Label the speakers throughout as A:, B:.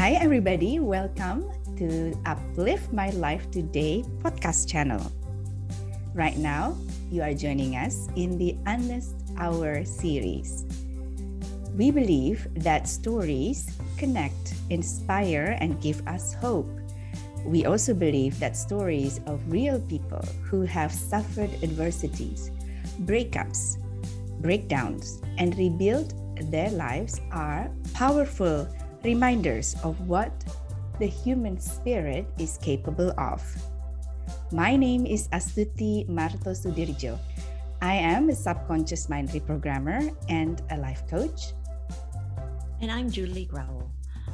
A: Hi everybody, welcome to Uplift My Life Today podcast channel. Right now, you are joining us in the Honest Hour series. We believe that stories connect, inspire, and give us hope. We also believe that stories of real people who have suffered adversities, breakups, breakdowns, and rebuilt their lives are powerful reminders of what the human spirit is capable of. My name is Astuti Marto Sudirjo. I am a subconscious mind reprogrammer and a life coach.
B: And I'm Julie Growell.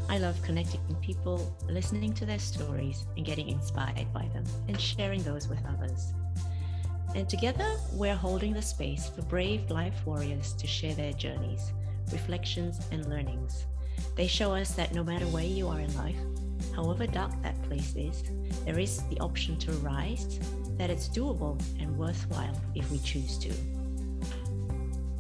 B: I love connecting people, listening to their stories, and getting inspired by them, and sharing those with others. And together, we're holding the space for brave life warriors to share their journeys, reflections, and learnings. They show us that no matter where you are in life, however dark that place is, there is the option to rise, that it's doable and worthwhile if we choose to.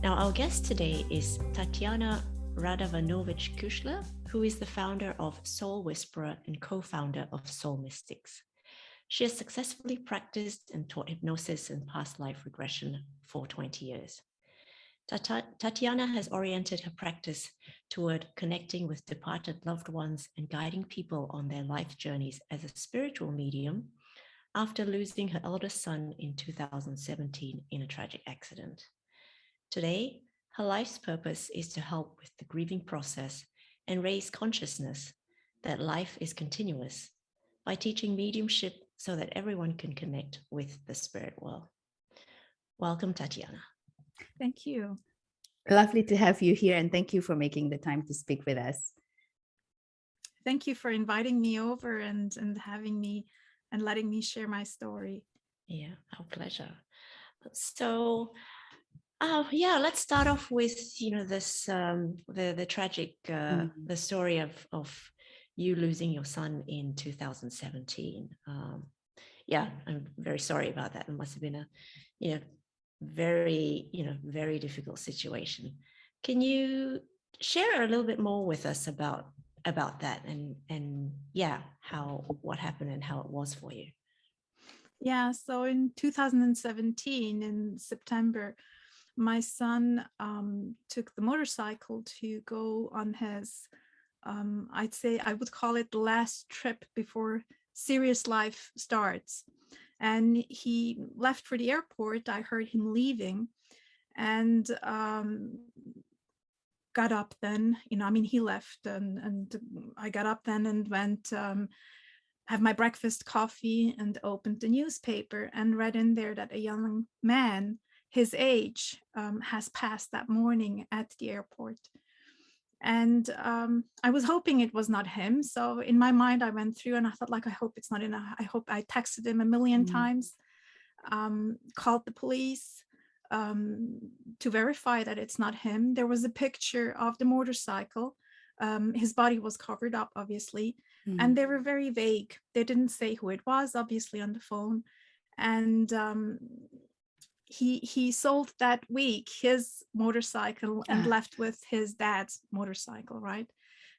B: Now, our guest today is Tatjana Radovanovic Küchler, who is the founder of Soulwhisperer and co-founder of Soulmystics. She has successfully practiced and taught hypnosis and past life regression for 20 years. Tatjana has oriented her practice toward connecting with departed loved ones and guiding people on their life journeys as a spiritual medium after losing her eldest son in 2017 in a tragic accident. Today, her life's purpose is to help with the grieving process and raise consciousness that life is continuous by teaching mediumship so that everyone can connect with the spirit world. Welcome, Tatjana.
C: Thank you.
A: Lovely to have you here, and thank you for making the time to speak with us.
C: Thank you for inviting me over and having me and letting me share my story.
B: Yeah, our pleasure. So, let's start off with this the tragic the story of you losing your son in 2017. I'm very sorry about that. It must have been a very difficult situation. Can you share a little bit more with us about that and what happened and how it was for you?
C: Yeah, so in 2017 in September, my son took the motorcycle to go on his I would call it the last trip before serious life starts. And he left for the airport. I heard him leaving and got up then, he left and I got up then and went have my breakfast coffee and opened the newspaper and read in there that a young man, his age, has passed that morning at the airport. And I was hoping it was not him. So in my mind, I went through and I thought, I hope it's not I hope I texted him a million times, called the police to verify that it's not him. There was a picture of the motorcycle. His body was covered up, obviously, and they were very vague. They didn't say who it was, obviously, on the phone. And he sold that week his motorcycle and left with his dad's motorcycle, right?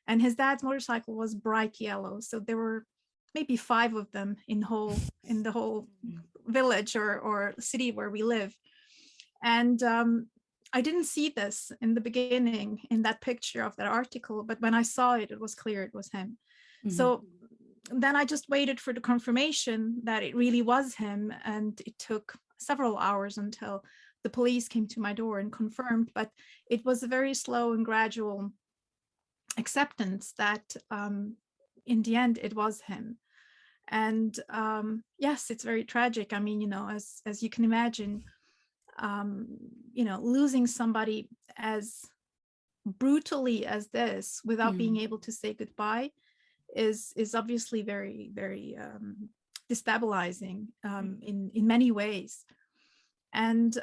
C: And his dad's motorcycle was bright yellow, so there were maybe 5 of them in the whole village or city where we live. And I didn't see this in the beginning in that picture of that article, but when I saw it, it was clear it was him. So then I just waited for the confirmation that it really was him, and it took several hours until the police came to my door and confirmed, but it was a very slow and gradual acceptance that in the end it was him. And yes, it's very tragic. I mean, as you can imagine, losing somebody as brutally as this without being able to say goodbye is obviously very, very destabilizing in many ways. And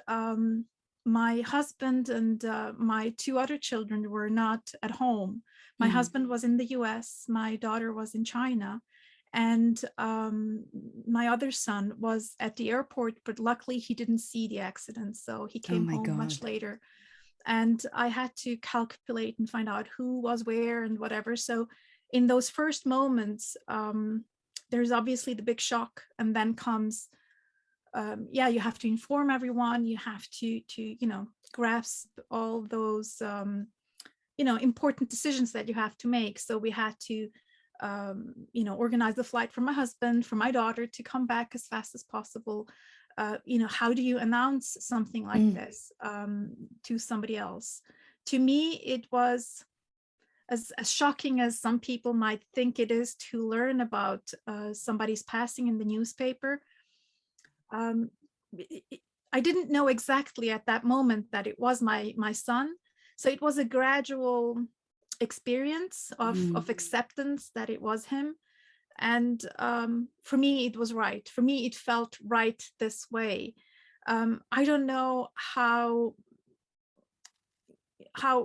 C: my husband and my 2 other children were not at home. My husband was in the US, my daughter was in China, and my other son was at the airport, but luckily he didn't see the accident, so he came home much later. And I had to calculate and find out who was where and whatever. So in those first moments, there's obviously the big shock, and then comes, you have to inform everyone, you have to grasp all those important decisions that you have to make. So we had to organize the flight for my husband, for my daughter to come back as fast as possible. How do you announce something like this to somebody else? To me, it was as shocking as some people might think it is to learn about somebody's passing in the newspaper. I didn't know exactly at that moment that it was my son. So it was a gradual experience of acceptance that it was him. And for me, it was right. For me, it felt right this way. I don't know how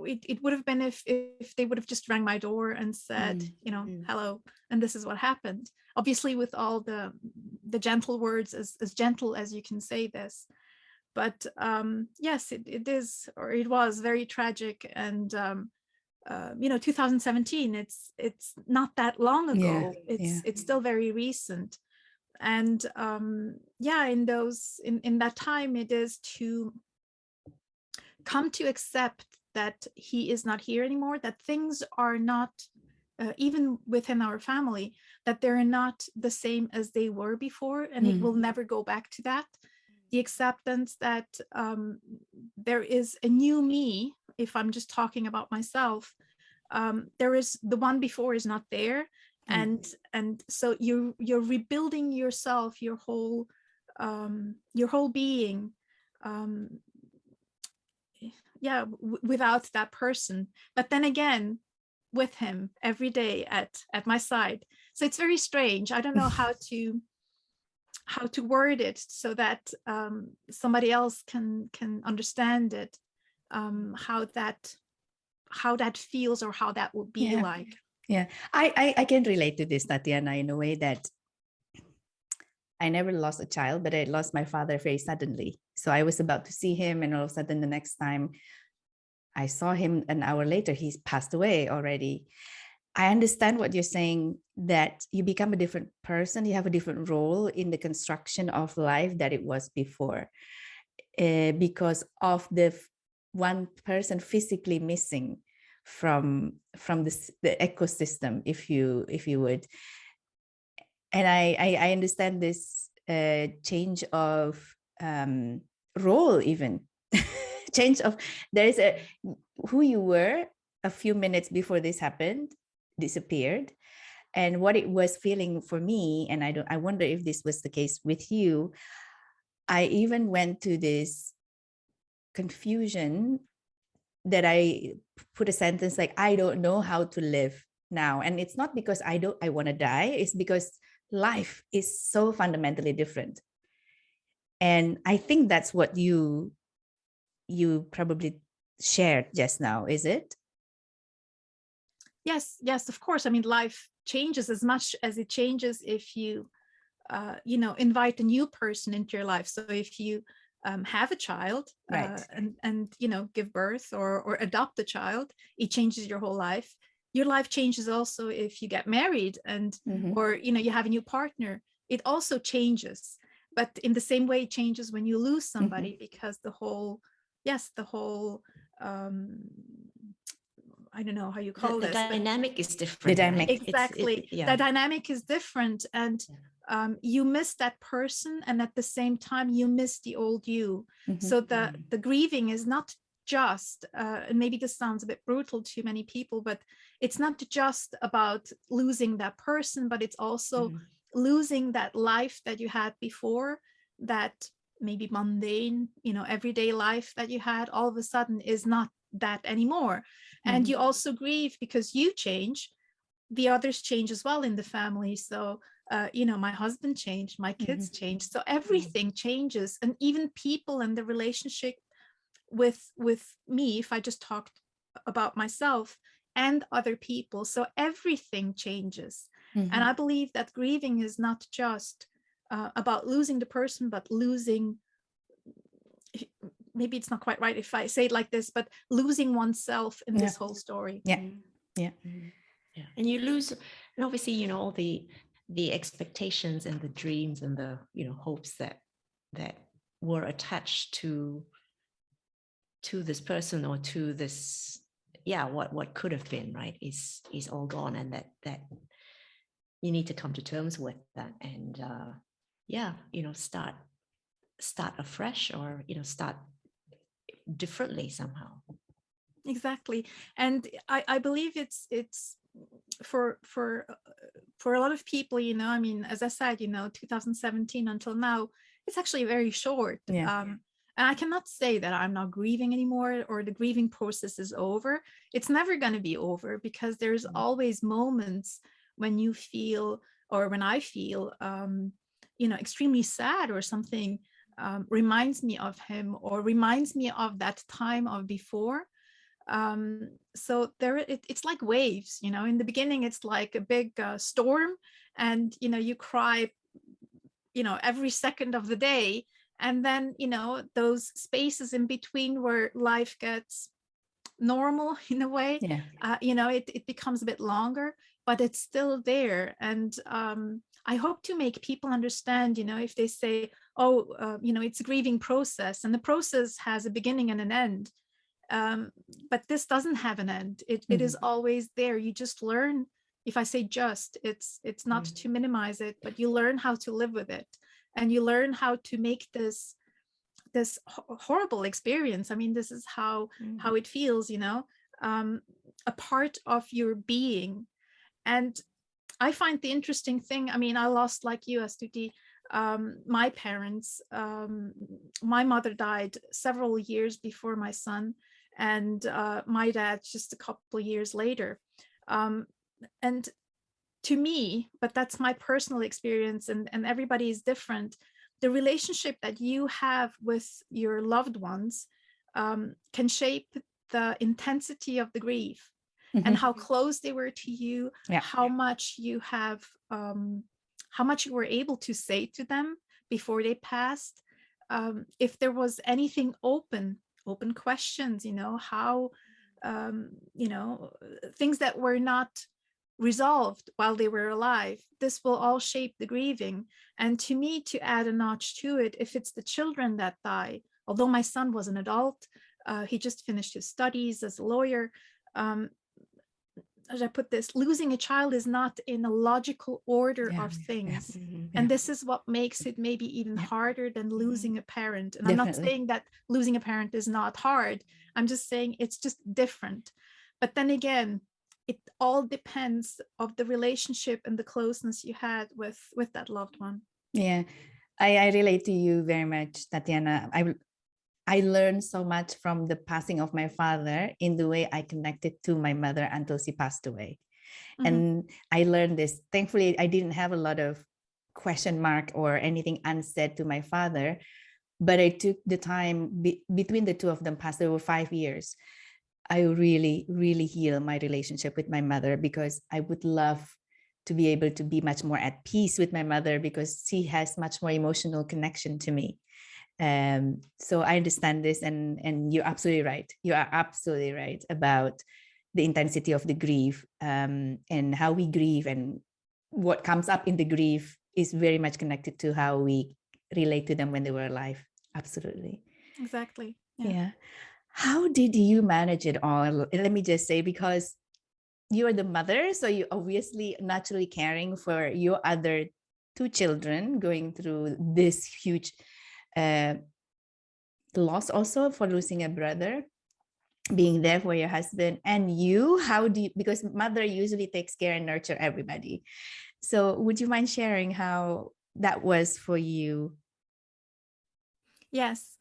C: it would have been if they would have just rang my door and said, hello, and this is what happened. Obviously, with all the gentle words, as gentle as you can say this. But yes, it is, or it was very tragic. And 2017, it's not that long ago. It's still very recent. And in that time, it is to come to accept that he is not here anymore, that things are not, even within our family, that they're not the same as they were before, and it will never go back to that. The acceptance that there is a new me. If I'm just talking about myself, there is the one before is not there, and so you're rebuilding yourself, your whole being, without that person, but then again with him every day at my side. So it's very strange. I don't know how to word it so that somebody else can understand it, how that feels, or how that would be like.
A: I can relate to this, Tatjana, in a way that I never lost a child, but I lost my father very suddenly. So I was about to see him, and all of a sudden the next time I saw him, an hour later, he's passed away already. I understand what you're saying, that you become a different person. You have a different role in the construction of life that it was before, because of the one person physically missing from the ecosystem, if you would. And I understand this change of role, even change of, there is who you were a few minutes before this happened disappeared, and what it was feeling for me, and I wonder if this was the case with you. I even went to this confusion that I put a sentence like, I don't know how to live now. And it's not because I want to die, it's because life is so fundamentally different. And I think that's what you probably shared just now, is it?
C: Yes, of course. I mean, life changes as much as it changes if you invite a new person into your life. So if you have a child,
A: right,
C: and give birth or adopt a child, it changes your whole life. Your life changes also if you get married and or you have a new partner. It also changes, but in the same way it changes when you lose somebody, because the whole I don't know how you call this.
B: The dynamic is different.
A: The dynamic,
B: right?
C: Exactly. The dynamic is different, and you miss that person, and at the same time you miss the old you. So the grieving is not just, and maybe this sounds a bit brutal to many people, but it's not just about losing that person, but it's also losing that life that you had before, that maybe mundane, everyday life that you had, all of a sudden is not that anymore. And you also grieve because you change, the others change as well in the family. So my husband changed, my kids changed, so everything changes. And even people and the relationship with me, if I just talked about myself, and other people, so everything changes. And I believe that grieving is not just about losing the person, but losing, maybe it's not quite right if I say it like this, but losing oneself in this whole story.
A: Yeah.
B: Yeah. And you lose, and obviously, all the expectations and the dreams and the, hopes that were attached to this person or to this, what could have been, right, is all gone. And that you need to come to terms with that and start afresh, or start differently somehow.
C: Exactly. And I believe it's for a lot of people, I mean, as I said, 2017 until now, it's actually very short.
A: Yeah.
C: And I cannot say that I'm not grieving anymore, or the grieving process is over. It's never going to be over, because there's always moments when you feel, or when I feel, extremely sad, or something reminds me of him, or reminds me of that time of before. So it's like waves, in the beginning it's like a big storm, and you cry every second of the day, and then those spaces in between where life gets normal in a way, it becomes a bit longer, but it's still there. And I hope to make people understand, if they say, it's a grieving process, and the process has a beginning and an end, but this doesn't have an end. It is always there. You just learn. If I say just, it's not to minimize it, but you learn how to live with it, and you learn how to make this horrible experience. I mean, this is how it feels, a part of your being. And I find the interesting thing, I mean, I lost, like you, Astuti, my parents. My mother died several years before my son, and my dad just a couple of years later. And to me, but that's my personal experience, and everybody is different, the relationship that you have with your loved ones can shape the intensity of the grief, and how close they were to you, how much you have, how much you were able to say to them before they passed. If there was anything open questions, how, things that were not resolved while they were alive, this will all shape the grieving. And to me, to add a notch to it, if it's the children that die, although my son was an adult, he just finished his studies as a lawyer. As I put this, losing a child is not in a logical order of things. And this is what makes it maybe even harder than losing a parent. And I'm not saying that losing a parent is not hard. I'm just saying it's just different. But then again, it all depends of the relationship and the closeness you had with that loved one.
A: Yeah, I relate to you very much, Tatjana. I learned so much from the passing of my father in the way I connected to my mother until she passed away. And I learned this. Thankfully, I didn't have a lot of question mark or anything unsaid to my father, but I took the time between the two of them passed. There were 5 years. I really, really healed my relationship with my mother, because I would love to be able to be much more at peace with my mother, because she has much more emotional connection to me. So I understand this, and you're absolutely right. You are absolutely right about the intensity of the grief, and how we grieve, and what comes up in the grief is very much connected to how we relate to them when they were alive. Absolutely.
C: Exactly.
A: Yeah. How did you manage it all? Let me just say, because you are the mother, so you obviously naturally caring for your other 2 children going through this huge loss, also for losing a brother, being there for your husband, and you, how do you, because mother usually takes care and nurture everybody. So would you mind sharing how that was for you?
C: Yes.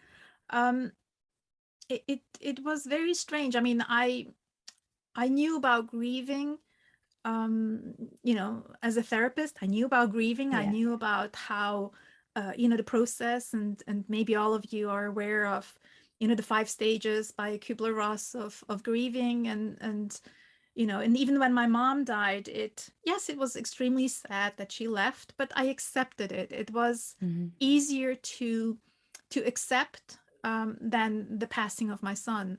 C: It was very strange. I mean, I knew about grieving, as a therapist. I knew about grieving. I knew about how, the process, and maybe all of you are aware of, the 5 stages by Küchler-Ross of grieving, and even when my mom died, it was extremely sad that she left, but I accepted it. It was easier to accept than the passing of my son.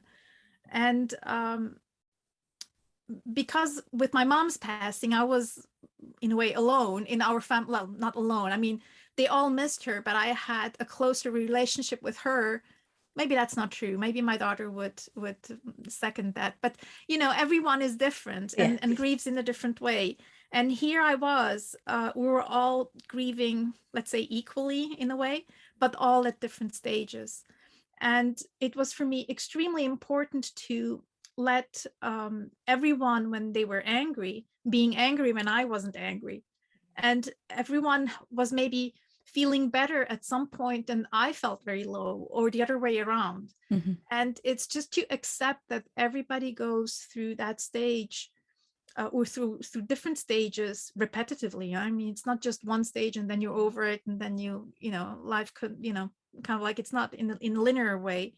C: And because with my mom's passing, I was in a way alone in our family. Well, not alone. I mean, they all missed her, but I had a closer relationship with her. Maybe that's not true. Maybe my daughter would second that. But everyone is different and grieves in a different way. And here I was. We were all grieving, let's say, equally in a way, but all at different stages. And it was for me extremely important to let everyone, when they were angry, being angry when I wasn't angry. And everyone was maybe feeling better at some point and I felt very low, or the other way around.
A: Mm-hmm.
C: And it's just to accept that everybody goes through that stage or through different stages repetitively. I mean, it's not just one stage and then you're over it and then life could, kind of like, it's not in a linear way,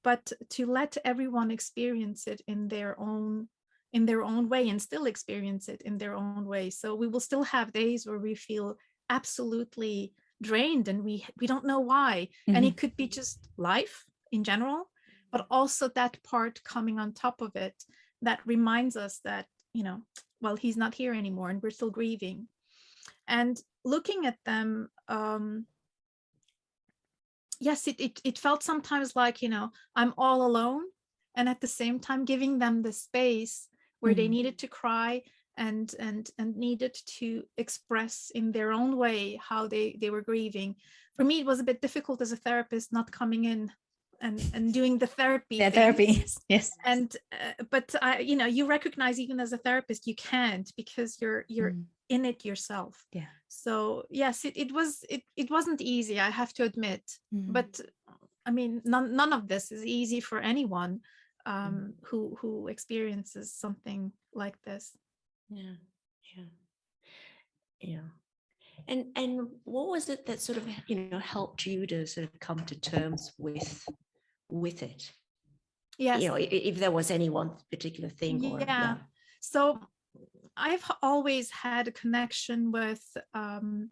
C: but to let everyone experience it in their own way and still experience it in their own way. So we will still have days where we feel absolutely drained and we don't know why.
A: Mm-hmm.
C: And it could be just life in general, but also that part coming on top of it that reminds us that, well, he's not here anymore and we're still grieving. And looking at them, yes, it felt sometimes like, I'm all alone, and at the same time giving them the space where
A: Mm-hmm.
C: they needed to cry and needed to express in their own way how they were grieving. For me, it was a bit difficult as a therapist, not coming in and doing the therapy.
A: The therapy, yes.
C: And but you recognize even as a therapist you can't, because you're in it yourself.
A: Yeah.
C: So yes, it wasn't easy, I have to admit. But I mean, none of this is easy for anyone who experiences something like this.
B: Yeah. And what was it that sort of helped you to sort of come to terms with it?
C: Yes.
B: If there was any one particular thing.
C: So I've always had a connection with the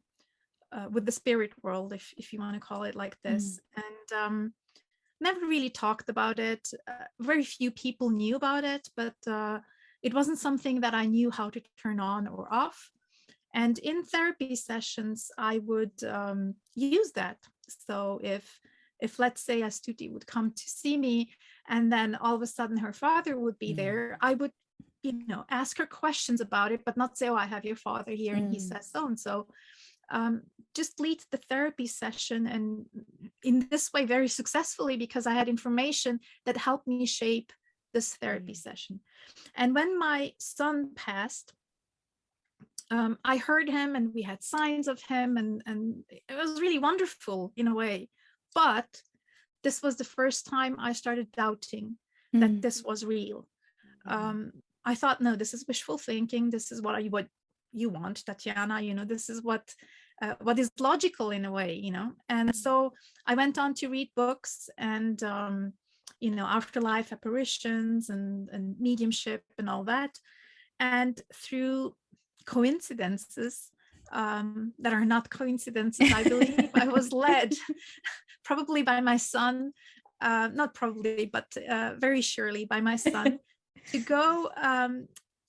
C: spirit world, if you want to call it like this. And never really talked about it. Very few people knew about it, but it wasn't something that I knew how to turn on or off. And in therapy sessions, I would use that. So if let's say Astuti would come to see me and then all of a sudden her father would be there, I would, ask her questions about it, but not say, oh, I have your father here and he says so and so. Just lead the therapy session, and in this way very successfully, because I had information that helped me shape this therapy session. And when my son passed, I heard him and we had signs of him, and it was really wonderful in a way. But this was the first time I started doubting that this was real. I thought, no, this is wishful thinking. This is what you want, Tatjana. This is what is logical in a way, And so I went on to read books and afterlife apparitions and mediumship and all that. And through coincidences that are not coincidences, I believe, I was led, probably by my son, not probably, but very surely by my son, to go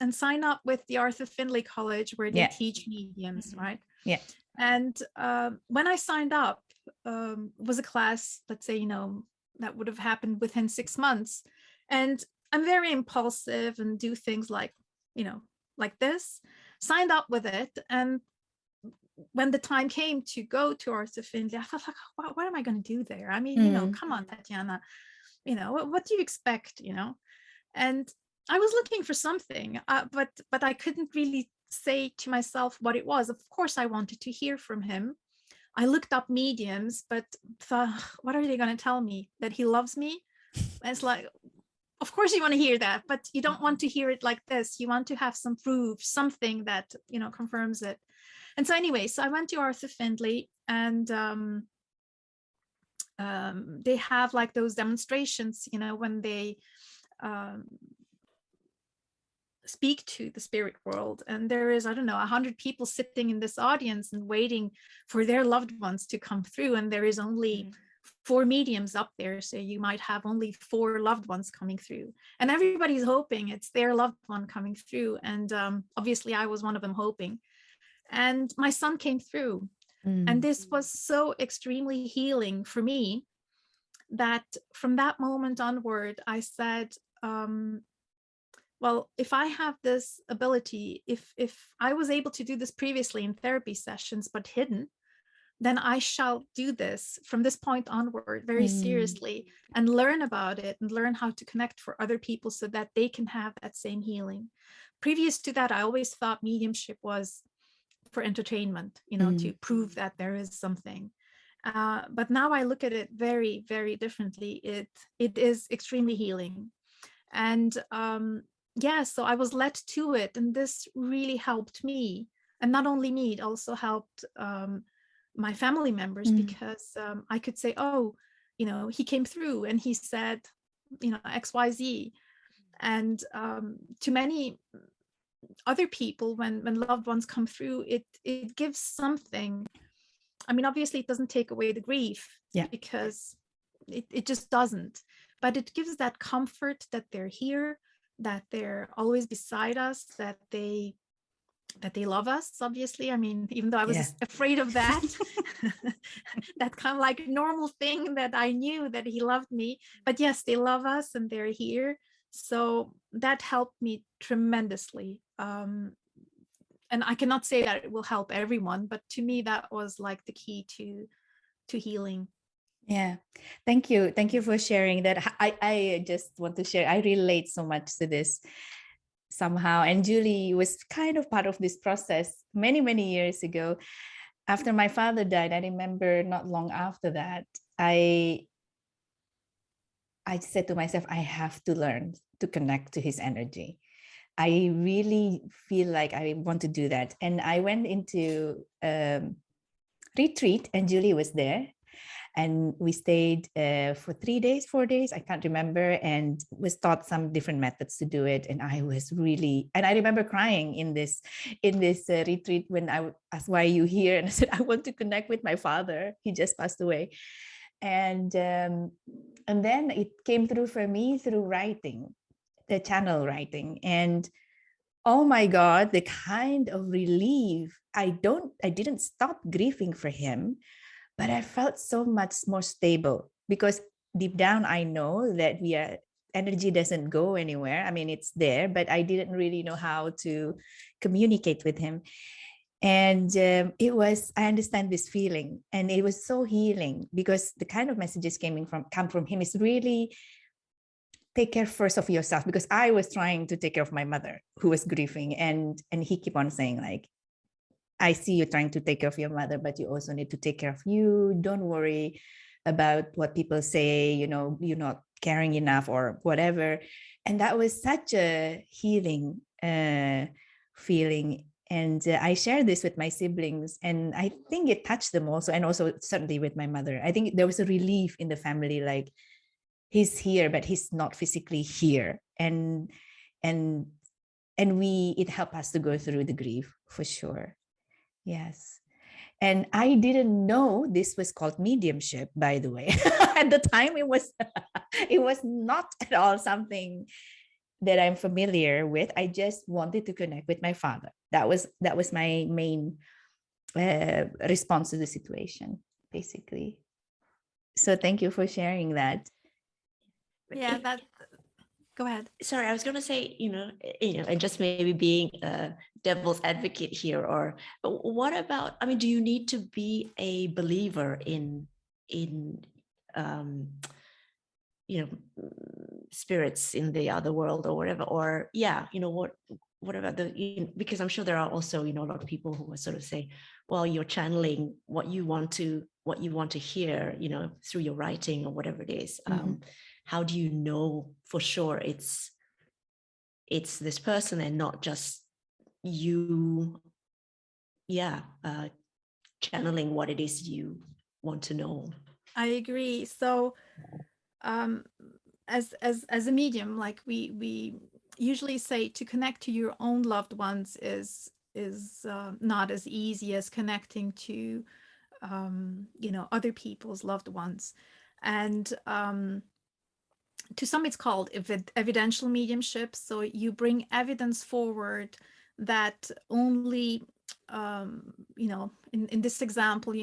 C: and sign up with the Arthur Findlay College, where they teach mediums, right?
A: Yeah.
C: And when I signed up, was a class, let's say, that would have happened within 6 months. And I'm very impulsive and do things like, like this, signed up with it. And when the time came to go to Arthur Findlay, I thought, like, what am I going to do there? I mean, come on, Tatjana, what do you expect, And I was looking for something, but I couldn't really say to myself what it was. Of course, I wanted to hear from him. I looked up mediums, but thought, what are they going to tell me? That he loves me? And it's like, of course you want to hear that, but you don't want to hear it like this. You want to have some proof, something that, confirms it. And so anyway, so I went to Arthur Findlay, and they have like those demonstrations, when they speak to the spirit world, and there is, I don't know, 100 people sitting in this audience and waiting for their loved ones to come through, and there is only 4 mediums up there, so you might have only 4 loved ones coming through, and everybody's hoping it's their loved one coming through. And obviously I was one of them hoping, and my son came through. And this was so extremely healing for me that from that moment onward, I said, well, if I have this ability, if I was able to do this previously in therapy sessions, but hidden, then I shall do this from this point onward very seriously, and learn about it and learn how to connect for other people so that they can have that same healing. Previous to that, I always thought mediumship was for entertainment, to prove that there is something. But now I look at it very, very differently. It is extremely healing. And so I was led to it, and this really helped me. And not only me, it also helped my family members, because I could say, oh, he came through and he said, XYZ. And to many other people, when loved ones come through, it gives something. I mean, obviously it doesn't take away the grief, because it just doesn't, but it gives that comfort that they're here, that they're always beside us, that they love us, obviously. I mean, even though I was afraid of that, that kind of like normal thing, that I knew that he loved me, but yes, they love us and they're here. So that helped me tremendously. And I cannot say that it will help everyone, but to me, that was like the key to healing.
A: Yeah, thank you for sharing that. I just want to share, I relate so much to this somehow, and Julie was kind of part of this process many years ago. After my father died, I remember not long after that, I said to myself, I have to learn to connect to his energy. I really feel like I want to do that. And I went into retreat, and Julie was there. And we stayed for 3 days, 4 days, I can't remember, and was taught some different methods to do it. And I was really, and I remember crying in this retreat when I asked, why are you here? And I said, I want to connect with my father. He just passed away. And then it came through for me through writing, the channel writing. And oh my God, the kind of relief. I didn't stop grieving for him, but I felt so much more stable, because deep down, I know that energy doesn't go anywhere. I mean, it's there, but I didn't really know how to communicate with him. And I understand this feeling, and it was so healing, because the kind of messages come from him is really, take care first of yourself, because I was trying to take care of my mother who was grieving, and he kept on saying, like, I see you trying to take care of your mother, but you also need to take care of you. Don't worry about what people say, you're not caring enough or whatever. And that was such a healing feeling. And I shared this with my siblings, and I think it touched them also. And also certainly with my mother, I think there was a relief in the family, like, he's here, but he's not physically here. And it helped us to go through the grief, for sure. Yes. And I didn't know this was called mediumship, by the way. At the time, it was not at all something that I'm familiar with. I just wanted to connect with my father. That was my main response to the situation, basically. So thank you for sharing that.
C: Yeah, go ahead.
B: Sorry, I was going to say, and just maybe being a devil's advocate here, or what about, I mean, do you need to be a believer in spirits in the other world or whatever, or what about because I'm sure there are also, a lot of people who are sort of say, well, you're channeling what you want to hear, through your writing or whatever it is. How do you know for sure it's this person and not just you channeling what it is you want to know?
C: I agree. So as a medium, like we usually say, to connect to your own loved ones is not as easy as connecting to other people's loved ones. And to some it's called evidential mediumship. So you bring evidence forward that only in this example,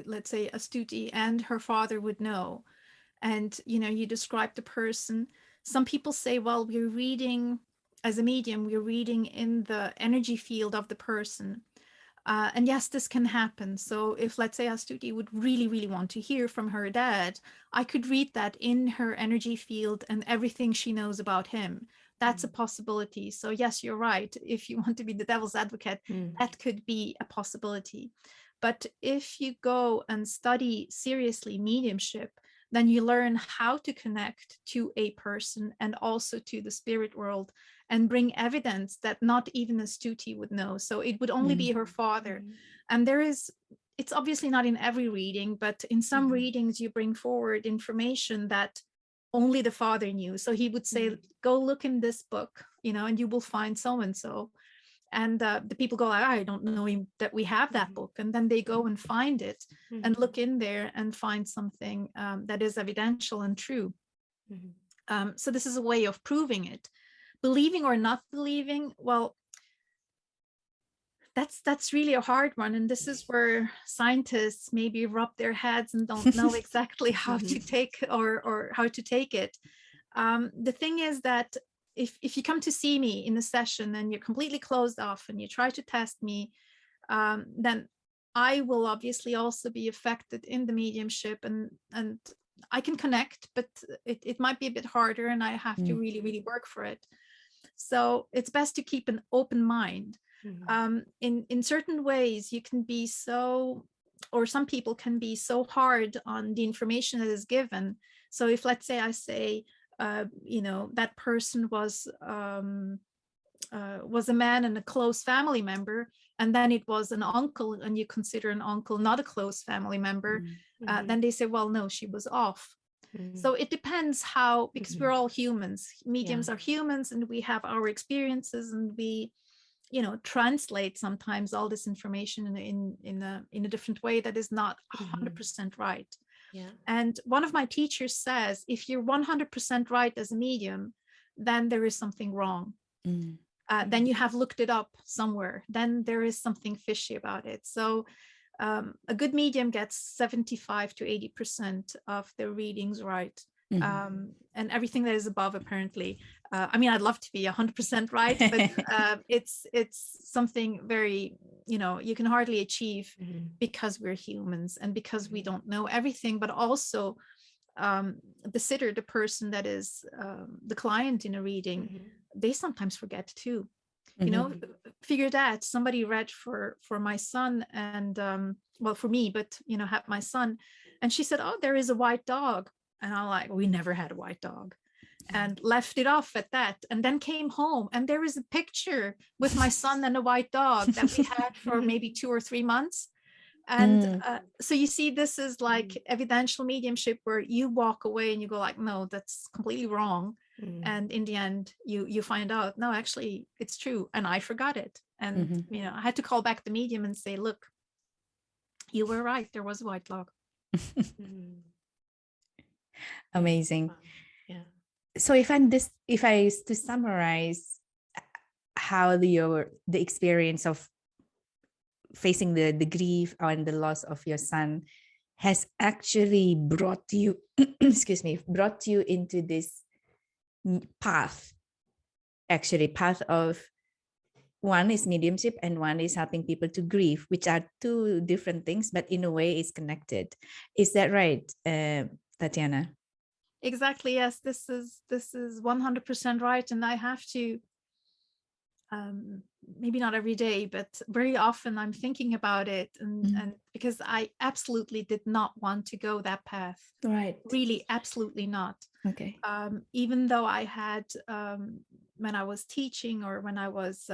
C: let's say Astuti and her father would know. And you describe the person. Some people say, well, we're reading, as a medium, we're reading in the energy field of the person. And yes, this can happen. So if, let's say, Astuti would really, really want to hear from her dad, I could read that in her energy field and everything she knows about him. That's a possibility. So yes, you're right. If you want to be the devil's advocate, that could be a possibility. But if you go and study seriously mediumship, then you learn how to connect to a person and also to the spirit world, and bring evidence that not even Astuti would know. So it would only be her father. And it's obviously not in every reading, but in some readings you bring forward information that only the father knew. So he would say, go look in this book, and you will find so-and-so. And the people go, I don't know that we have that book. And then they go and find it and look in there and find something that is evidential and true. So this is a way of proving it. Believing or not believing, well, that's really a hard one. And this is where scientists maybe rub their heads and don't know exactly how to take or how to take it. The thing is that if you come to see me in a session and you're completely closed off and you try to test me, then I will obviously also be affected in the mediumship, and I can connect, but it might be a bit harder, and I have to really, really work for it. So it's best to keep an open mind. In certain ways, you can be so, or some people can be so hard on the information that is given. So if, let's say, I say, that person was a man and a close family member, and then it was an uncle, and you consider an uncle not a close family member, then they say, well, no, she was off. So it depends how, because we're all humans. Mediums are humans, and we have our experiences, and we, translate sometimes all this information in a different way that is not 100% right.
B: Yeah.
C: And one of my teachers says, if you're 100% right as a medium, then there is something wrong. Then you have looked it up somewhere. Then there is something fishy about it. So a good medium gets 75 to 80% of their readings right. And everything that is above, apparently. I'd love to be 100% right, but it's something very, you can hardly achieve because we're humans and because we don't know everything, but also the sitter, the person that is the client in a reading, they sometimes forget too. Figure that somebody read for my son and well, for me, but had my son, and she said, oh, there is a white dog. And I'm like, we never had a white dog, and left it off at that. And then came home, and there is a picture with my son and a white dog that we had for maybe 2 or 3 months. And so you see, this is like evidential mediumship, where you walk away and you go like, no, that's completely wrong. And in the end, you find out, no, actually, it's true. And I forgot it. And, I had to call back the medium and say, look, you were right. There was a white dog.
A: Amazing.
B: Yeah.
A: So if I to summarize how the experience of facing the grief and the loss of your son has actually brought you brought you into this path of, one is mediumship and one is helping people to grieve, which are two different things, but in a way is connected. Is that right, Tatjana?
C: Exactly. Yes, this is 100% right. And I have to, maybe not every day, but very often I'm thinking about it, and because I absolutely did not want to go that path.
A: Right.
C: Really, absolutely not.
A: Okay.
C: Even though I had, when I was teaching, or when I was,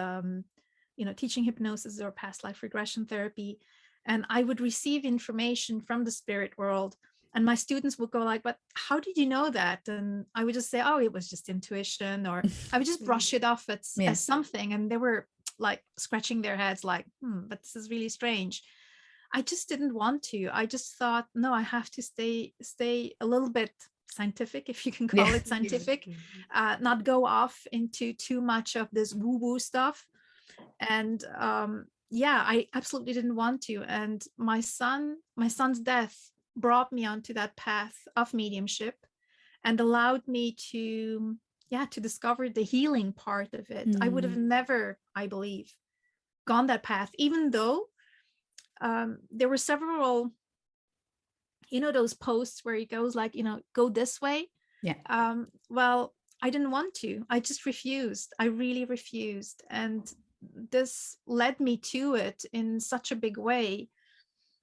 C: teaching hypnosis or past life regression therapy, and I would receive information from the spirit world, and my students would go like, but how did you know that? And I would just say, oh, it was just intuition, or I would just brush it off as something. And they were like scratching their heads like, but this is really strange. I just didn't want to. I just thought, no, I have to stay a little bit scientific, if you can call it scientific, not go off into too much of this woo-woo stuff. And yeah, I absolutely didn't want to. And my son's death brought me onto that path of mediumship and allowed me to discover the healing part of it. I would have never, I believe, gone that path, even though there were several, those posts where it goes like, go this way.
A: Yeah.
C: Well, I didn't want to. I just refused. I really refused. And this led me to it in such a big way.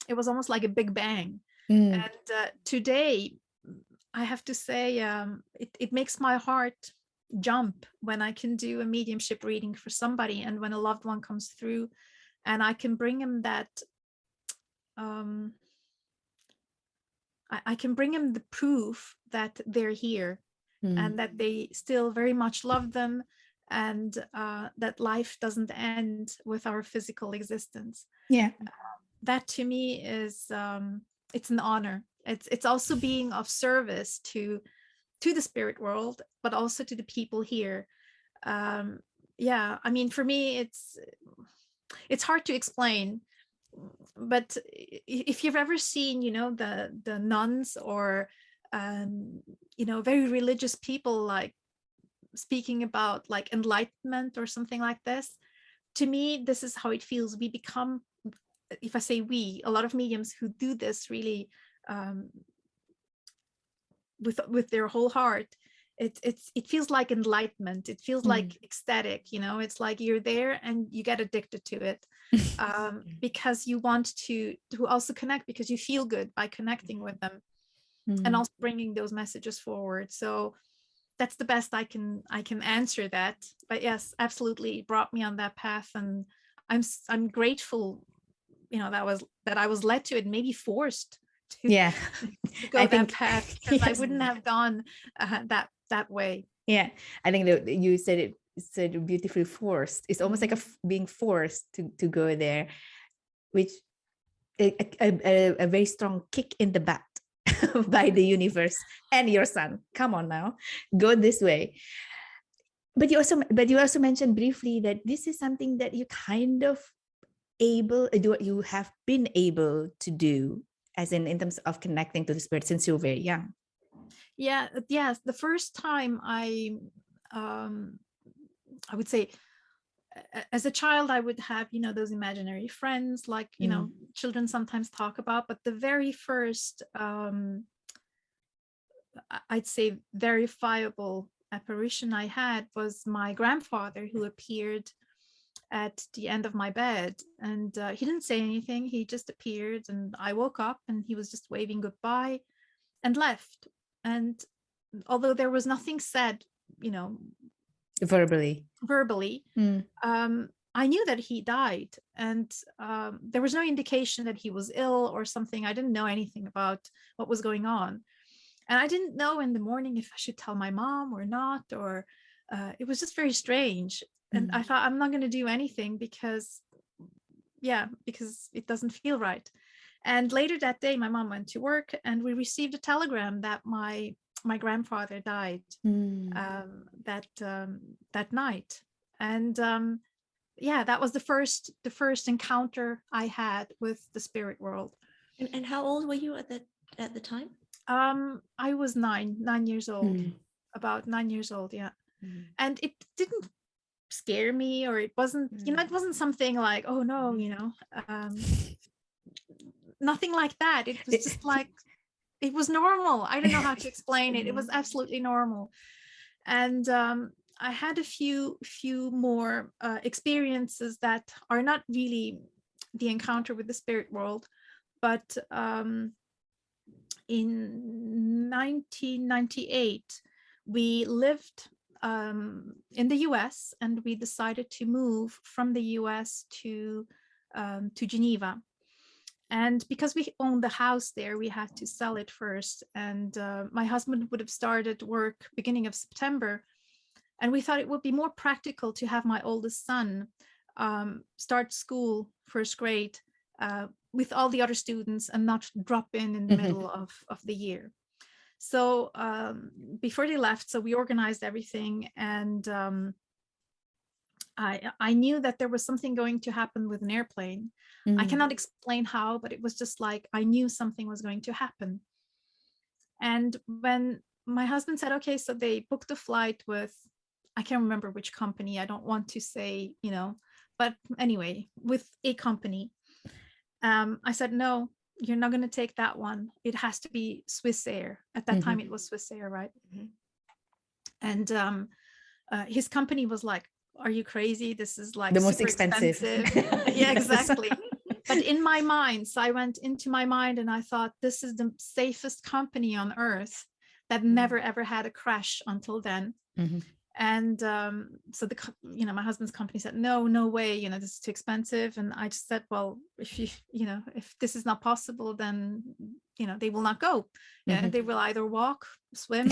C: It was almost like a big bang. And today, I have to say, it makes my heart jump when I can do a mediumship reading for somebody, and when a loved one comes through and I can bring him that, I can bring him the proof that they're here and that they still very much love them, and that life doesn't end with our physical existence.
A: Yeah.
C: That to me is, it's an honor. It's also being of service to the spirit world, but also to the people here. Yeah, I mean, for me, it's hard to explain, but if you've ever seen, the nuns or, very religious people, like speaking about like enlightenment or something like this, to me, this is how it feels. We become, if I say we, a lot of mediums who do this really with their whole heart, it feels like enlightenment. It feels like ecstatic, it's like you're there and you get addicted to it, because you want to also connect, because you feel good by connecting with them and also bringing those messages forward. So that's the best I can answer that. But yes, absolutely, it brought me on that path, and I'm grateful, that I was led to it, maybe forced to, to go that path, because I wouldn't have gone that way.
A: Yeah, I think that you said it beautifully, forced. It's almost like being forced to go there, which a very strong kick in the butt by the universe and your son. Come on now, go this way. But you also mentioned briefly that this is something that you kind of you have been able to do, as in terms of connecting to the spirit, since you're very young.
C: Yes, the first time I would say, as a child, I would have, those imaginary friends, like, children sometimes talk about, but the very first, I'd say, verifiable apparition I had was my grandfather, who appeared at the end of my bed, and he didn't say anything. He just appeared, and I woke up and he was just waving goodbye and left. And although there was nothing said, verbally, I knew that he died, and there was no indication that he was ill or something. I didn't know anything about what was going on, and I didn't know in the morning if I should tell my mom or not, or it was just very strange. And I thought, I'm not going to do anything because it doesn't feel right. And later that day, my mom went to work, and we received a telegram that my grandfather died that night. And that was the first encounter I had with the spirit world.
B: And how old were you at the time?
C: I was 9 years old, about 9 years old. Yeah. And it didn't scare me, or it wasn't, it wasn't something like, oh no, nothing like that. It was just like, it was normal. I don't know how to explain it. It was absolutely normal. And I had a few more experiences that are not really the encounter with the spirit world, but in 1998 we lived in the US, and we decided to move from the US to Geneva. And because we owned the house there, we had to sell it first. And my husband would have started work beginning of September. And we thought it would be more practical to have my oldest son start school, first grade, with all the other students and not drop in the middle of the year. So before they left, so we organized everything, and I knew that there was something going to happen with an airplane. I cannot explain how, but it was just like I knew something was going to happen. And when my husband said, okay, so they booked a flight with, I can't remember which company, I don't want to say, but anyway, with a company, I said, no, you're not going to take that one. It has to be Swiss Air. At that time, it was Swiss Air, right? And his company was like, are you crazy? This is like
A: the most
C: super
A: expensive.
C: Yeah, exactly. But in my mind, so I went into my mind and I thought, this is the safest company on earth that never ever had a crash until then. And so my husband's company said, no way, this is too expensive. And I just said, well, if if this is not possible, then they will not go. They will either walk, swim,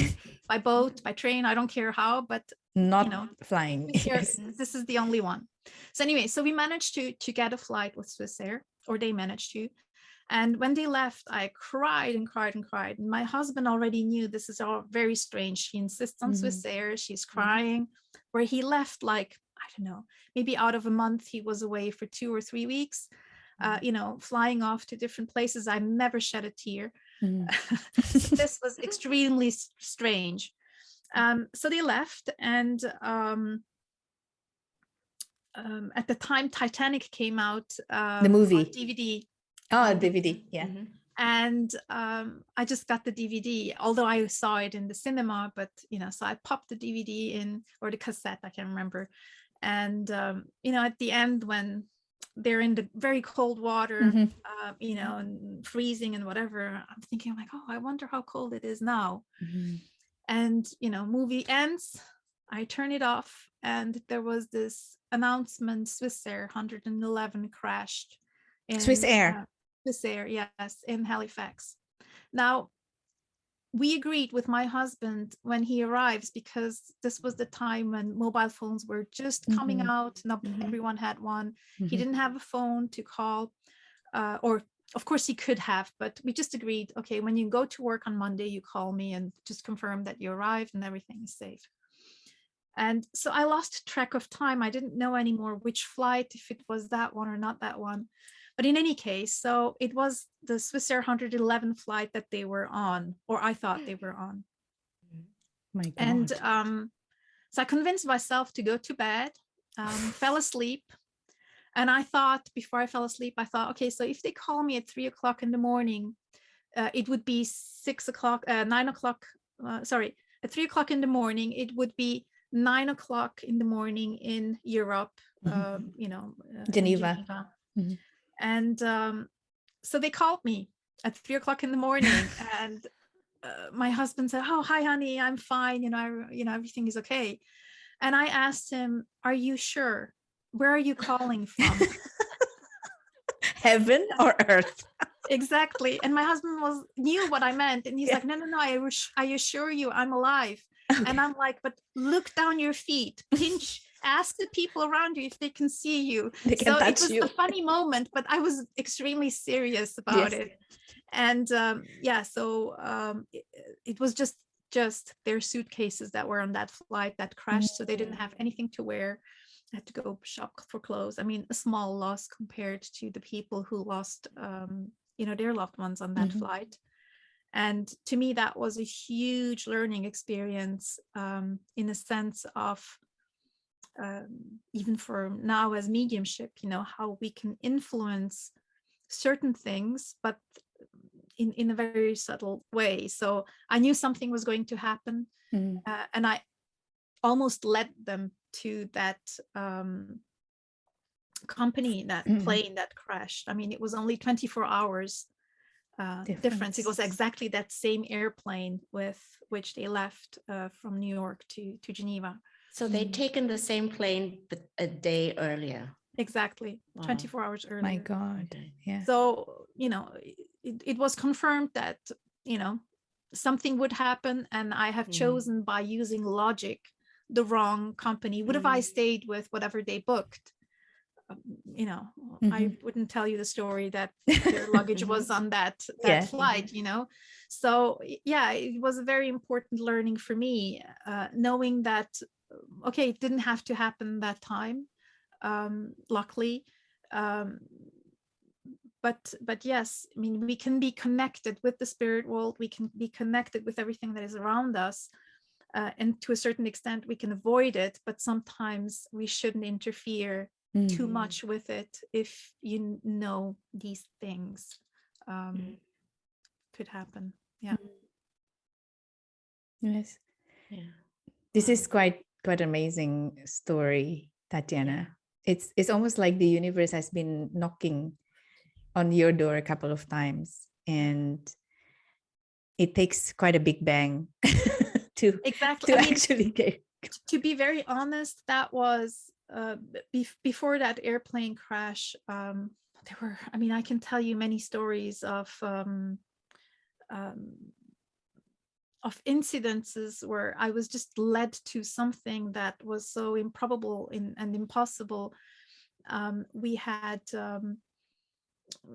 C: by boat, by train, I don't care how, but
A: not flying.
C: Yes. This is the only one. So anyway, so we managed to get a flight with Swiss Air, or they managed to. And when they left, I cried and cried and cried. And my husband already knew this is all very strange. She insists on Swiss Air. She's crying. Where he left, like, I don't know, maybe out of a month, he was away for 2 or 3 weeks, flying off to different places. I never shed a tear. So this was extremely strange. So they left, and at the time Titanic came out,
A: the movie
C: on DVD.
A: DVD, yeah.
C: And I just got the DVD, although I saw it in the cinema, but so I popped the DVD in, or the cassette, I can't remember. And at the end, when they're in the very cold water, and freezing and whatever, I'm thinking like, oh, I wonder how cold it is now. And movie ends, I turn it off, and there was this announcement: Swiss Air 111 crashed.
A: Swiss Air,
C: yes, in Halifax. Now, we agreed with my husband when he arrives, because this was the time when mobile phones were just coming out. Not everyone had one. He didn't have a phone to call, or of course he could have, but we just agreed, okay, when you go to work on Monday, you call me and just confirm that you arrived and everything is safe. And so I lost track of time. I didn't know anymore which flight, if it was that one or not that one. But in any case, so it was the Swiss Air 111 flight that they were on, or I thought they were on.
A: My God.
C: And so I convinced myself to go to bed, fell asleep. And I thought, before I fell asleep, I thought, okay, so if they call me at 3 o'clock in the morning, it would be 9 o'clock, at 3 o'clock in the morning, it would be 9 o'clock in the morning in Europe,
A: Geneva.
C: And so they called me at 3 o'clock in the morning, and my husband said, oh, hi, honey, I'm fine. Everything is okay. And I asked him, are you sure? Where are you calling from?
A: Heaven or earth?
C: Exactly. And my husband knew what I meant. And he's like, no, I assure you I'm alive. Okay. And I'm like, but look down your feet, pinch, ask the people around you if they can see you.
A: They can touch you.
C: It was a funny moment, but I was extremely serious about it. And it was just their suitcases that were on that flight that crashed. So they didn't have anything to wear. I had to go shop for clothes. I mean, a small loss compared to the people who lost, their loved ones on that flight. And to me, that was a huge learning experience, in a sense of, even for now as mediumship, how we can influence certain things, but in a very subtle way. So I knew something was going to happen, and I almost led them to that company, that plane that crashed. I mean, it was only 24 hours difference. It was exactly that same airplane with which they left from New York to Geneva.
B: So they'd taken the same plane, but a day earlier.
C: Exactly. Wow. 24 hours earlier.
A: My God. Yeah.
C: So, it was confirmed that, something would happen, and I have chosen, by using logic, the wrong company. Would have I stayed with whatever they booked, you know,
A: Mm-hmm.
C: I wouldn't tell you the story that their luggage was on that flight, you know. So yeah, it was a very important learning for me, knowing that, okay, it didn't have to happen that time, luckily. But yes, I mean, we can be connected with the spirit world, we can be connected with everything that is around us, and to a certain extent we can avoid it, but sometimes we shouldn't interfere too much with it if you know these things could happen. Yeah.
A: Yes.
B: Yeah.
A: This is quite amazing story, Tatjana.
B: Yeah.
A: It's almost like the universe has been knocking on your door a couple of times, and it takes quite a big bang to actually get.
C: To be very honest, that was before that airplane crash. There were, I mean, I can tell you many stories of incidences where I was just led to something that was so improbable and impossible. We had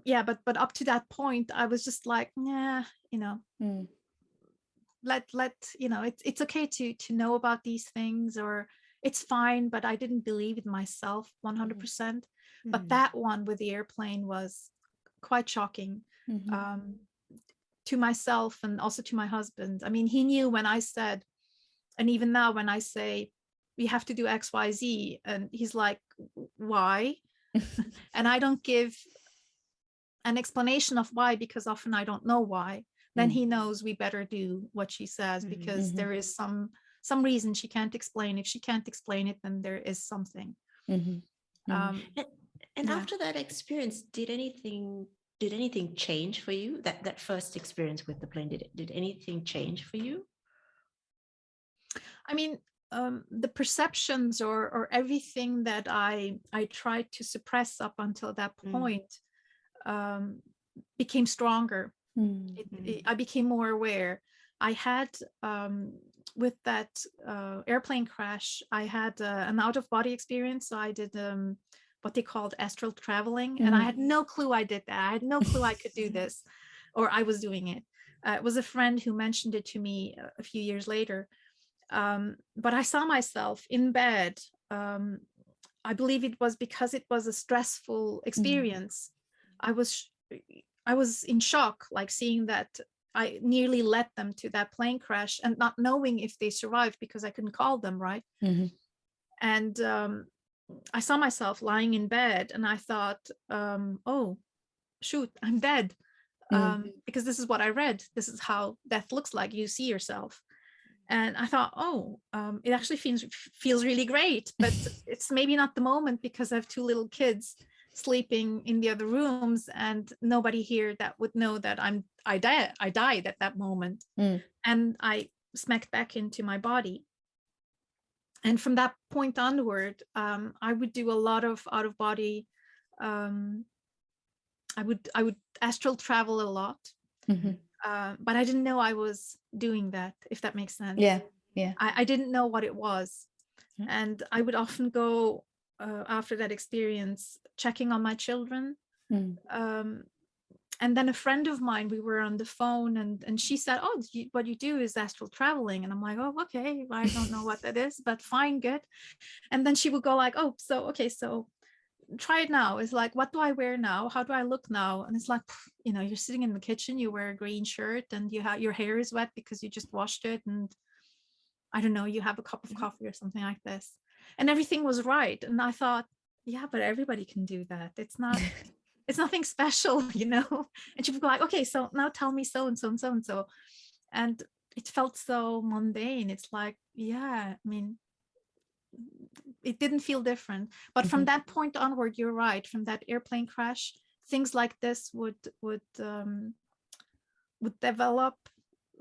C: but up to that point I was just like, yeah, you know, let you know, it's okay to know about these things, or it's fine, but I didn't believe it myself 100%. But that one with the airplane was quite shocking, to myself and also to my husband. I mean, he knew when I said, and even now when I say we have to do XYZ, and he's like, why? And I don't give an explanation of why, because often I don't know why. Then he knows we better do what she says, because there is some reason she can't explain. If she can't explain it, then there is something.
B: And after that experience, did anything change for you? That first experience with the plane, did anything change for you?
C: I mean, the perceptions or everything that I tried to suppress up until that point became stronger. I became more aware. I had, with that airplane crash, I had an out-of-body experience. So I did what they called astral traveling, and I had no clue I did that. I had no clue I could do this, or I was doing it. It was a friend who mentioned it to me a few years later. But I saw myself in bed. I believe it was because it was a stressful experience. I was in shock, like seeing that I nearly led them to that plane crash and not knowing if they survived because I couldn't call them, right? And I saw myself lying in bed, and I thought, oh, shoot, I'm dead. Because this is what I read. This is how death looks like. You see yourself. And I thought, oh, it actually feels really great, but it's maybe not the moment, because I have 2 little kids sleeping in the other rooms, and nobody here that would know that I died at that moment. And I smacked back into my body. And from that point onward, I would do a lot of out of body. I would astral travel a lot. But I didn't know I was doing that, if that makes sense.
A: Yeah.
C: I didn't know what it was. And I would often go after that experience checking on my children. And then a friend of mine, we were on the phone, and she said, oh, what you do is astral traveling. And I'm like, oh, okay, I don't know what that is, but fine, good. And then she would go like, oh, so, okay, so try it now. It's like, what do I wear now? How do I look now? And it's like, you know, you're sitting in the kitchen, you wear a green shirt, and your hair is wet because you just washed it, and I don't know, you have a cup of coffee or something like this, and everything was right. And I thought, yeah, but everybody can do that. It's nothing special, you know. And she would go like, okay, so now tell me so and so and so and so. And it felt so mundane. It's like, yeah, I mean, it didn't feel different. But from that point onward, you're right, from that airplane crash, things like this would develop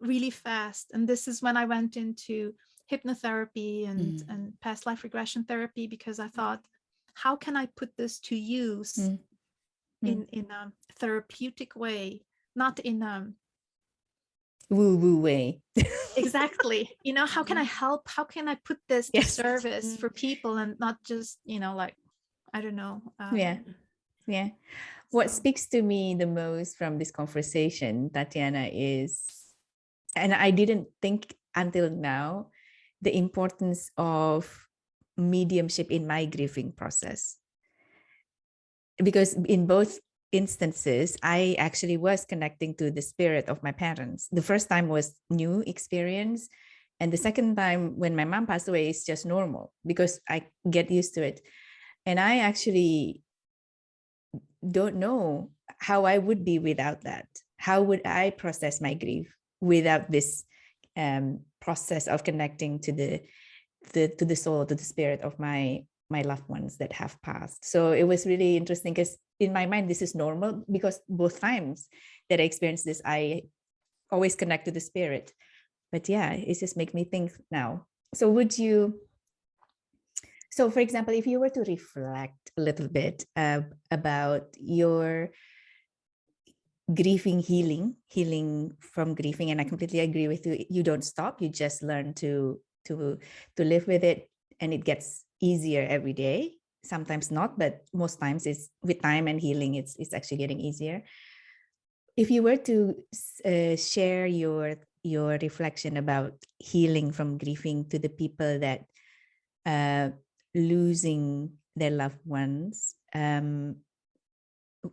C: really fast. And this is when I went into hypnotherapy and past life regression therapy, because I thought, how can I put this to use in a therapeutic way, not in a
A: woo way.
C: Exactly. You know, how can I help? How can I put this to service for people, and not just, you know, like, I don't know.
A: Yeah. What
C: So.
A: speaks to me the most from this conversation, Tatjana, is, and I didn't think until now, the importance of mediumship in my grieving process. Because in both instances, I actually was connecting to the spirit of my parents. The first time was new experience. And the second time when my mom passed away is just normal because I get used to it. And I actually don't know how I would be without that. How would I process my grief without this process of connecting to the soul, to the spirit of my loved ones that have passed? So it was really interesting because in my mind, this is normal because both times that I experienced this, I always connect to the spirit. But yeah, it just makes me think now. So so for example, if you were to reflect a little bit about your grieving, healing from grieving, and I completely agree with you. You don't stop. You just learn to live with it, and it gets easier every day. Sometimes not, but most times it's with time and healing. It's actually getting easier. If you were to share your reflection about healing from grieving to the people that losing their loved ones.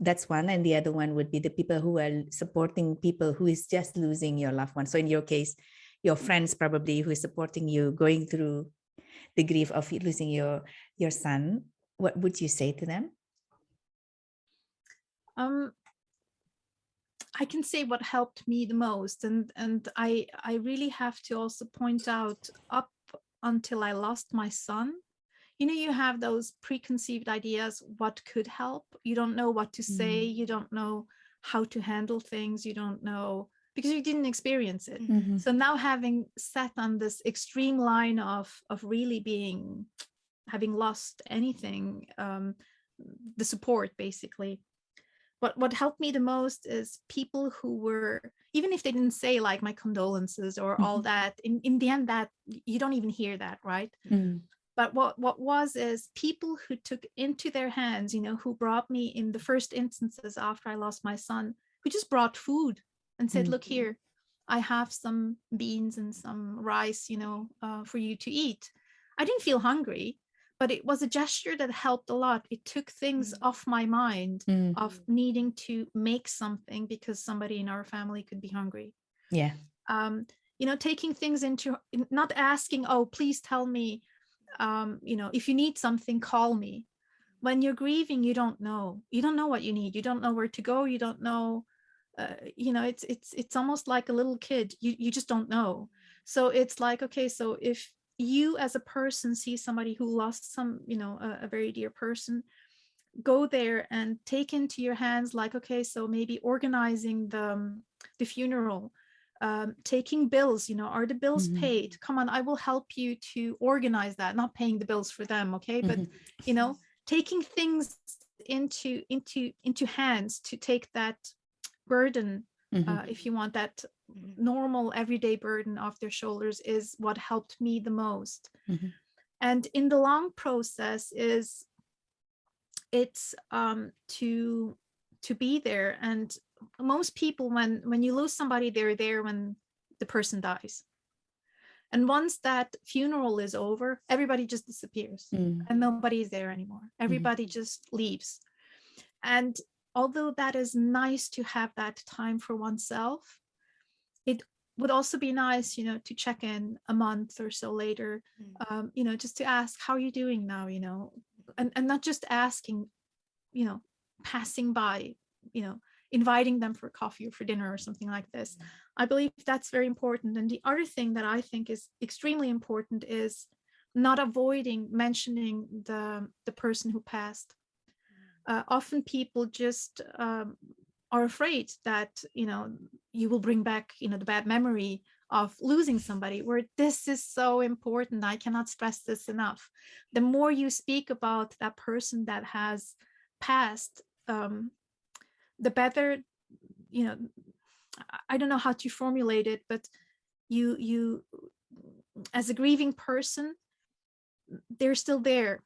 A: That's one. And the other one would be the people who are supporting people who is just losing your loved one. So in your case, your friends probably who is supporting you going through the grief of losing your son. What would you say to them?
C: I can say what helped me the most, and I really have to also point out, up until I lost my son, you have those preconceived ideas what could help. You don't know what to say, you don't know how to handle things, you don't know because you didn't experience it. So now, having sat on this extreme line of really having lost anything, the support basically, what helped me the most is people who were, even if they didn't say like my condolences or all that, in the end, that you don't even hear that, right? But what was is people who took into their hands, who brought me in the first instances after I lost my son, who just brought food and said, look here, I have some beans and some rice, for you to eat. I didn't feel hungry, but it was a gesture that helped a lot. It took things off my mind of needing to make something because somebody in our family could be hungry.
A: Yeah.
C: Taking things into, not asking, oh, please tell me, if you need something, call me. When you're grieving, you don't know what you need. You don't know where to go. You don't know, it's almost like a little kid. You just don't know. So it's like, okay, so if you as a person see somebody who lost some, a very dear person, go there and take into your hands, like, okay, so maybe organizing the funeral, taking bills, are the bills paid? Come on, I will help you to organize that. Not paying the bills for them, okay, but taking things into hands to take that burden, if you want, that normal everyday burden off their shoulders, is what helped me the most. And in the long process it's to be there. And most people, when you lose somebody, they're there when the person dies. And once that funeral is over, everybody just disappears and nobody's there anymore. Everybody just leaves. And although that is nice to have that time for oneself, it would also be nice, to check in a month or so later, just to ask, how are you doing now, and not just asking, passing by, inviting them for coffee or for dinner or something like this. I believe that's very important. And the other thing that I think is extremely important is not avoiding mentioning the person who passed. Often people just are afraid that, you will bring back, the bad memory of losing somebody, where this is so important. I cannot stress this enough. The more you speak about that person that has passed, the better, I don't know how to formulate it, but you as a grieving person, they're still there.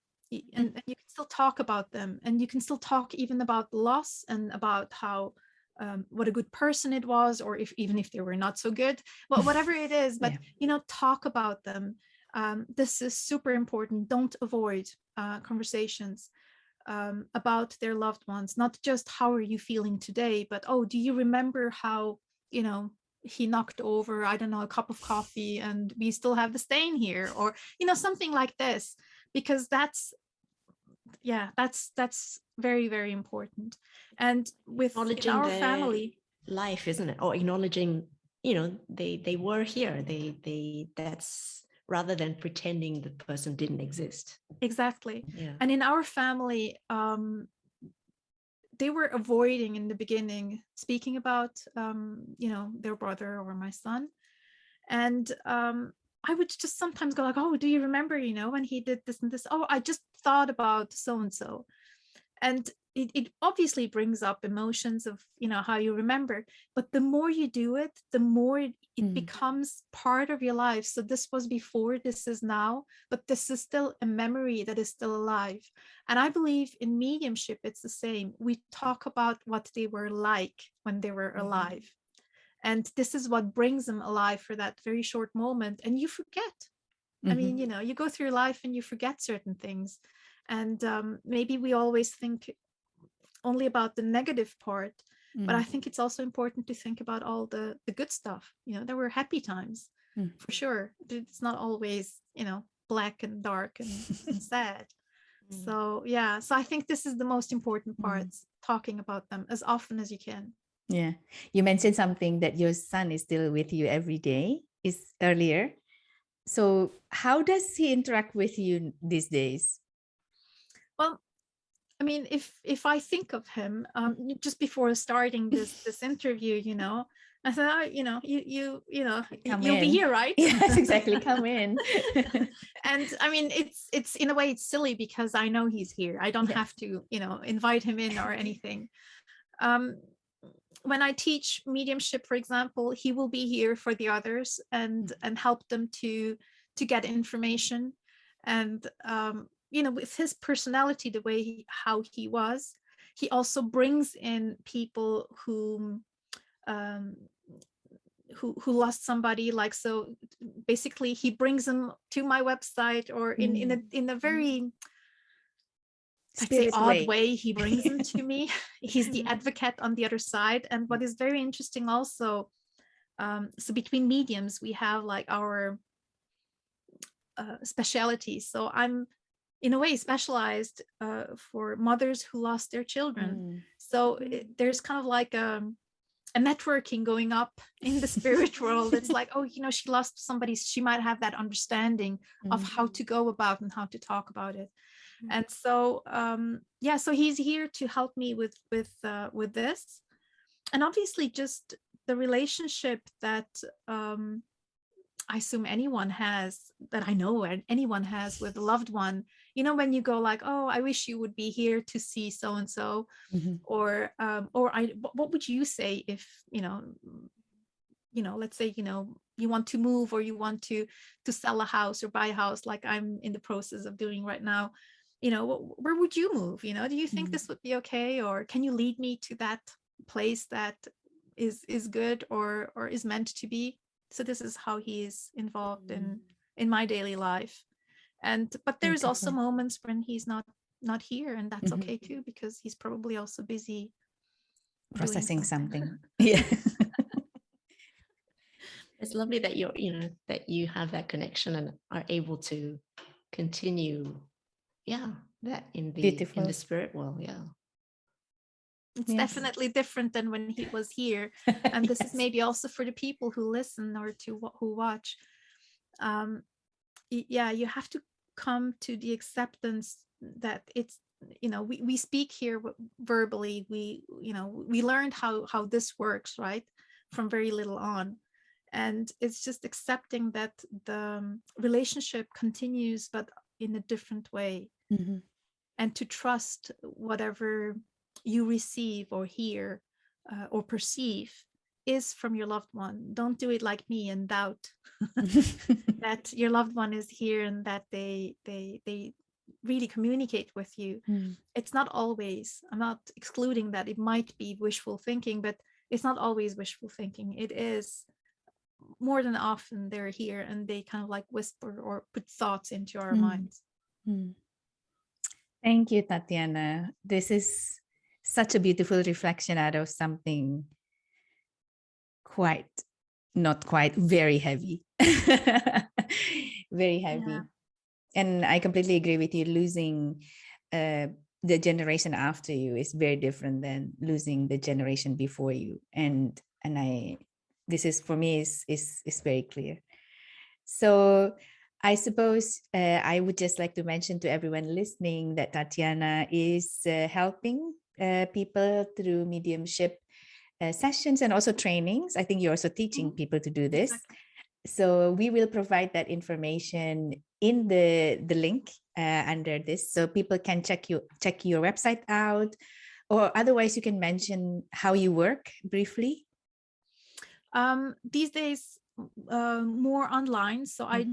C: and you can still talk about them, and you can still talk even about loss and about how what a good person it was, or even if they were not so good, well, whatever it is, but talk about them. This is super important. Don't avoid conversations about their loved ones, not just how are you feeling today, but oh, do you remember how he knocked over, I don't know, a cup of coffee and we still have the stain here, or something like this, because that's very, very important. And with our family
B: life, isn't it? Or acknowledging, they were here, that's rather than pretending the person didn't exist.
C: Exactly. And in our family, they were avoiding in the beginning speaking about their brother or my son. And I would just sometimes go like, oh, do you remember when he did this and this? Oh, I just thought about so and so. And it obviously brings up emotions of how you remember, but the more you do it, the more it becomes part of your life. So this was before, this is now, but this is still a memory that is still alive. And I believe in mediumship it's the same. We talk about what they were like when they were alive, and this is what brings them alive for that very short moment. And you forget. I mean, you go through life and you forget certain things. And maybe we always think only about the negative part, but I think it's also important to think about all the good stuff. There were happy times for sure. It's not always, black and dark and sad. So so I think this is the most important parts, talking about them as often as you can.
A: Yeah. You mentioned something that your son is still with you every day, is earlier. So how does he interact with you these days?
C: Well, I mean, if I think of him, just before starting this interview, I thought, you'll be here, right?
A: Yes, exactly. Come in.
C: And I mean, it's in a way it's silly because I know he's here. I don't have to, invite him in or anything. When I teach mediumship, for example, he will be here for the others and help them to get information. And with his personality, the way how he was, he also brings in people who lost somebody, like, so basically he brings them to my website, or in a very I'd say odd way, he brings them to me. He's the advocate on the other side. And what is very interesting also, so between mediums we have like our specialties. So I'm in a way specialized for mothers who lost their children. So there's kind of like a networking going up in the spirit world. It's like, oh, she lost somebody, she might have that understanding of how to go about and how to talk about it. And so so he's here to help me with this. And obviously just the relationship that I assume anyone has, that I know anyone has with a loved one, when you go like, oh, I wish you would be here to see so and so, or what would you say if let's say you want to move, or you want to sell a house or buy a house, like I'm in the process of doing right now. Where would you move? Do you think this would be okay, or can you lead me to that place that is good or is meant to be? So this is how he is involved in my daily life. But there's also moments when he's not here, and that's okay too, because he's probably also busy
A: processing something. Yeah.
B: It's lovely that that you have that connection and are able to continue that in the spirit world.
C: It's definitely different than when he was here. And this is maybe also for the people who listen or who watch. You have to come to the acceptance that it's, we speak here verbally. We learned how this works, right, from very little on. And it's just accepting that the relationship continues, but in a different way. And to trust whatever you receive or hear or perceive is from your loved one. Don't do it like me and doubt that your loved one is here and that they really communicate with you. It's not always, I'm not excluding that it might be wishful thinking, but it's not always wishful thinking. It is more than often they're here and they kind of like whisper or put thoughts into our minds.
A: Thank you, Tatjana. This is such a beautiful reflection out of something very heavy. Very heavy.
C: Yeah.
A: And I completely agree with you. Losing the generation after you is very different than losing the generation before you. And this is, for me, is very clear. So I suppose I would just like to mention to everyone listening that Tatjana is helping people through mediumship sessions and also trainings. I think you're also teaching people to do this.
C: Exactly.
A: So we will provide that information in the link under this, so people can check your website out, or otherwise you can mention how you work briefly.
C: These days, more online. So I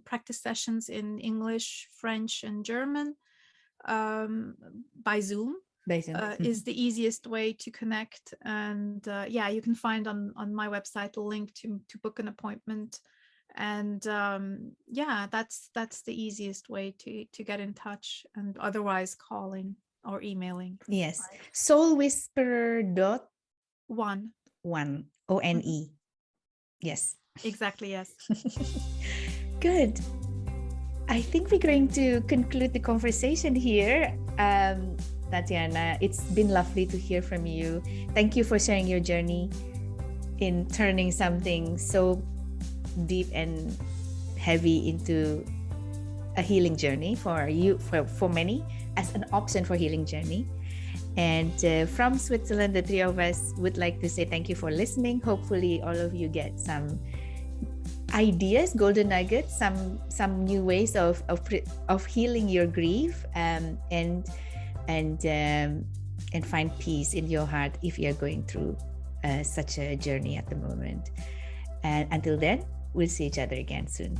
C: practice sessions in English, French, and German by Zoom. Is the easiest way to connect. And you can find on my website a link to book an appointment. And that's the easiest way to get in touch, and otherwise calling or emailing.
A: Yes. Soulwhisperer.one. ONE. Yes.
C: Exactly, yes.
A: Good. I think we're going to conclude the conversation here. Tatjana, it's been lovely to hear from you. Thank you for sharing your journey in turning something so deep and heavy into a healing journey for you, for many, as an option for healing journey. And from Switzerland, the three of us would like to say thank you for listening. Hopefully all of you get some ideas, golden nuggets, some new ways of healing your grief, and find peace in your heart if you're going through such a journey at the moment. And until then, we'll see each other again soon.